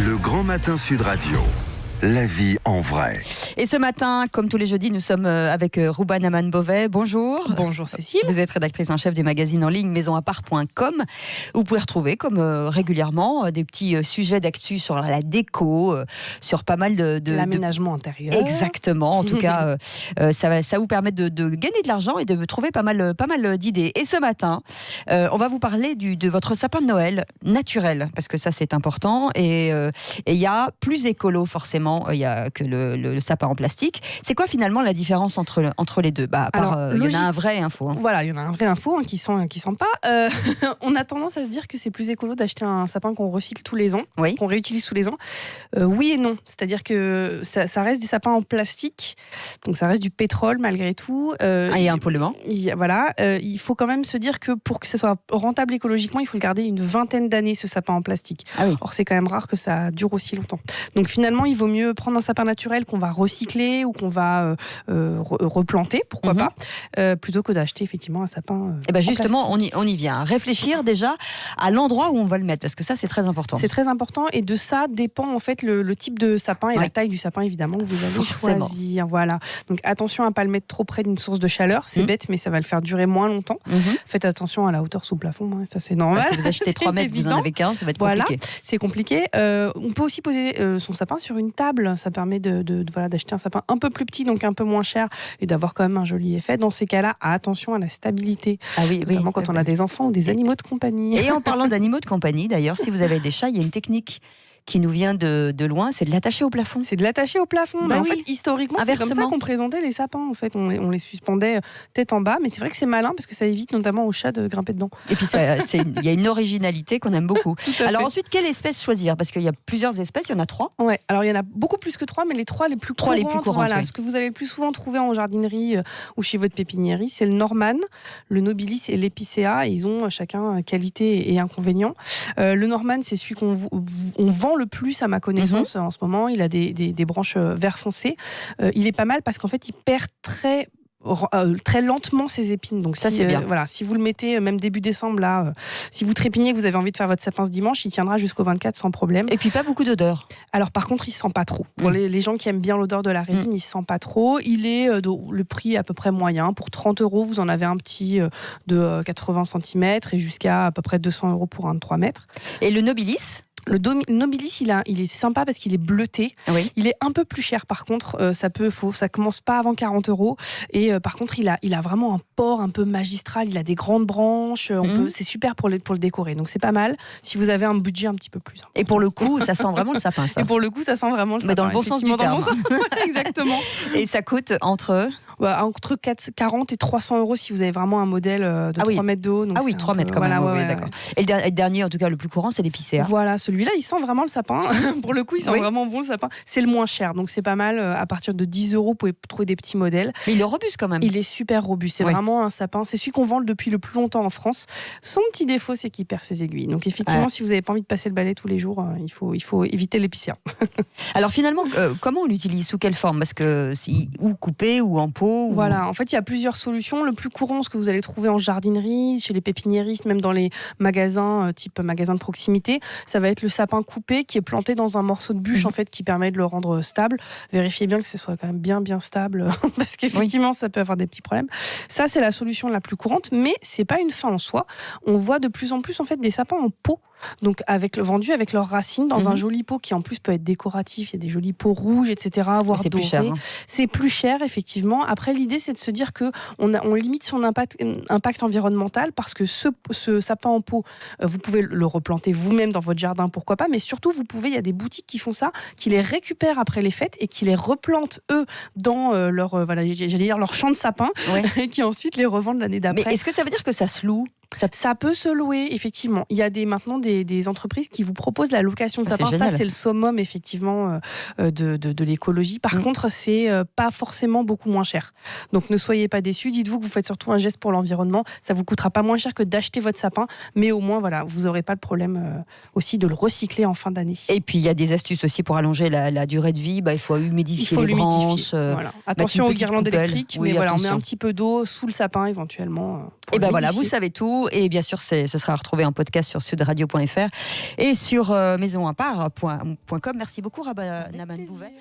Le Grand Matin Sud Radio. La vie en vrai. Et ce matin, comme tous les jeudis, nous sommes avec Rouban Aman-Bovet. Bonjour. Bonjour Cécile. Vous êtes rédactrice en chef du magazine en ligne maisonappart.com. Vous pouvez retrouver, comme régulièrement, des petits sujets d'actu sur la déco, sur pas mal de l'aménagement intérieur. Exactement. En tout cas, ça vous permet de gagner de l'argent et de trouver pas mal d'idées. Et ce matin, on va vous parler de votre sapin de Noël naturel, parce que ça c'est important. Et il y a plus écolo forcément. Il y a que le sapin en plastique. C'est quoi finalement la différence entre les deux? Il y en a un vrai info. Voilà, il y en a un vrai info qui sent pas. On a tendance à se dire que c'est plus écolo d'acheter un sapin qu'on recycle tous les ans, oui. Qu'on réutilise tous les ans. Oui et non. C'est-à-dire que ça reste des sapins en plastique, donc ça reste du pétrole malgré tout. Et un polluant. Il faut quand même se dire que pour que ça soit rentable écologiquement, il faut le garder une vingtaine d'années, ce sapin en plastique. Ah oui. Or, c'est quand même rare que ça dure aussi longtemps. Donc finalement, il vaut mieux prendre un sapin naturel qu'on va recycler ou qu'on va replanter, pourquoi pas, plutôt que d'acheter effectivement un sapin justement, on y vient. Réfléchir déjà à l'endroit où on va le mettre, parce que ça, c'est très important. C'est très important, et de ça dépend en fait le type de sapin et la taille du sapin, évidemment, que vous allez choisir. Voilà. Donc attention à ne pas le mettre trop près d'une source de chaleur, c'est bête, mais ça va le faire durer moins longtemps. Faites attention à la hauteur sous plafond, ça c'est normal. Si vous achetez 3 mètres, vous en avez 15, ça va être compliqué. Voilà, c'est compliqué. On peut aussi poser son sapin sur une table, ça permet d'acheter un sapin un peu plus petit, donc un peu moins cher, et d'avoir quand même un joli effet. Dans ces cas-là, attention à la stabilité, notamment quand on a des enfants ou des animaux de compagnie. Et en parlant d'animaux de compagnie, d'ailleurs, si vous avez des chats, il y a une technique qui nous vient de loin, c'est de l'attacher au plafond. C'est de l'attacher au plafond. En fait, historiquement, c'est comme ça qu'on présentait les sapins. En fait, on les suspendait tête en bas, mais c'est vrai que c'est malin parce que ça évite notamment aux chats de grimper dedans. Et puis, il y a une originalité qu'on aime beaucoup. Alors ensuite, quelle espèce choisir? Parce qu'il y a plusieurs espèces, il y en a 3. Ouais. Alors il y en a beaucoup plus que 3, mais les 3 les plus courantes. Voilà, ce que vous allez le plus souvent trouver en jardinerie ou chez votre pépiniérie, c'est le Norman, le Nobilis et l'Épicéa. Ils ont chacun qualité et inconvénients. Le Norman, c'est celui qu'on vend le plus à ma connaissance en ce moment. Il a des branches vert foncé. Il est pas mal parce qu'en fait il perd très lentement ses épines. Donc ça, c'est bien. Si vous le mettez même début décembre là, si vous trépignez que vous avez envie de faire votre sapin ce dimanche, il tiendra jusqu'au 24 sans problème. Et puis pas beaucoup d'odeur. Alors par contre, il sent pas trop. Pour les gens qui aiment bien l'odeur de la résine, il sent pas trop. Il est le prix à peu près moyen. Pour 30 €, vous en avez un petit de 80 cm et jusqu'à à peu près 200 € pour un de 3 mètres. Et le Nobilis? Le Nobilis, il est sympa parce qu'il est bleuté. Oui. Il est un peu plus cher par contre. Ça commence pas avant 40 €. Et par contre, il a vraiment un port un peu magistral. Il a des grandes branches. C'est super pour le décorer. Donc c'est pas mal si vous avez un budget un petit peu plus. Et pour le coup, ça sent vraiment le sapin, ça. Et pour le coup, ça sent vraiment le sapin. Mais dans le bon sens du terme. Exactement. Et ça coûte entre 40 et 300 € si vous avez vraiment un modèle de 3 mètres de haut. Donc 3 mètres quand même. D'accord. Et le dernier, en tout cas le plus courant, c'est l'Épicéa. Voilà, celui-là, il sent vraiment le sapin. Pour le coup, il sent vraiment bon le sapin. C'est le moins cher, donc c'est pas mal. À partir de 10 €, vous pouvez trouver des petits modèles. Mais il est robuste quand même. Il est super robuste. C'est vraiment un sapin. C'est celui qu'on vend depuis le plus longtemps en France. Son petit défaut, c'est qu'il perd ses aiguilles. Donc effectivement, si vous n'avez pas envie de passer le balai tous les jours, il faut éviter l'épicéa. Alors finalement, comment on l'utilise? Sous quelle forme? Parce que ou coupé ou en pot. Voilà, en fait, il y a plusieurs solutions. Le plus courant, ce que vous allez trouver en jardinerie, chez les pépiniéristes, même dans les magasins, type magasin de proximité, ça va être le sapin coupé qui est planté dans un morceau de bûche en fait, qui permet de le rendre stable. Vérifiez bien que ce soit quand même bien stable parce qu'effectivement ça peut avoir des petits problèmes. Ça, c'est la solution la plus courante, mais c'est pas une fin en soi. On voit de plus en plus en fait des sapins en pot, donc vendus avec leurs racines dans un joli pot qui en plus peut être décoratif. Il y a des jolis pots rouges, etc. Voire c'est dorés. Plus cher, c'est plus cher effectivement. Après, l'idée c'est de se dire que on limite son impact environnemental parce que ce sapin en pot, vous pouvez le replanter vous-même dans votre jardin, pourquoi pas, mais surtout il y a des boutiques qui font ça, qui les récupèrent après les fêtes et qui les replantent eux dans leur champ de sapin et qui ensuite les revendent l'année d'après. Mais est-ce que ça veut dire que ça se loue? Ça peut se louer, effectivement. Il y a maintenant des entreprises qui vous proposent la location de sapin. Ça, c'est le summum, effectivement, de l'écologie. Par contre, c'est pas forcément beaucoup moins cher. Donc, ne soyez pas déçus. Dites-vous que vous faites surtout un geste pour l'environnement. Ça vous coûtera pas moins cher que d'acheter votre sapin. Mais au moins, vous n'aurez pas le problème aussi de le recycler en fin d'année. Et puis, il y a des astuces aussi pour allonger la durée de vie. Il faut humidifier les branches. Attention aux guirlandes électriques. Oui, on met un petit peu d'eau sous le sapin, éventuellement. Et vous savez tout. vous. Et bien sûr, ce sera retrouvé en podcast sur sudradio.fr et sur maisonampart.com. Merci beaucoup, Rabah Naman Bouvet.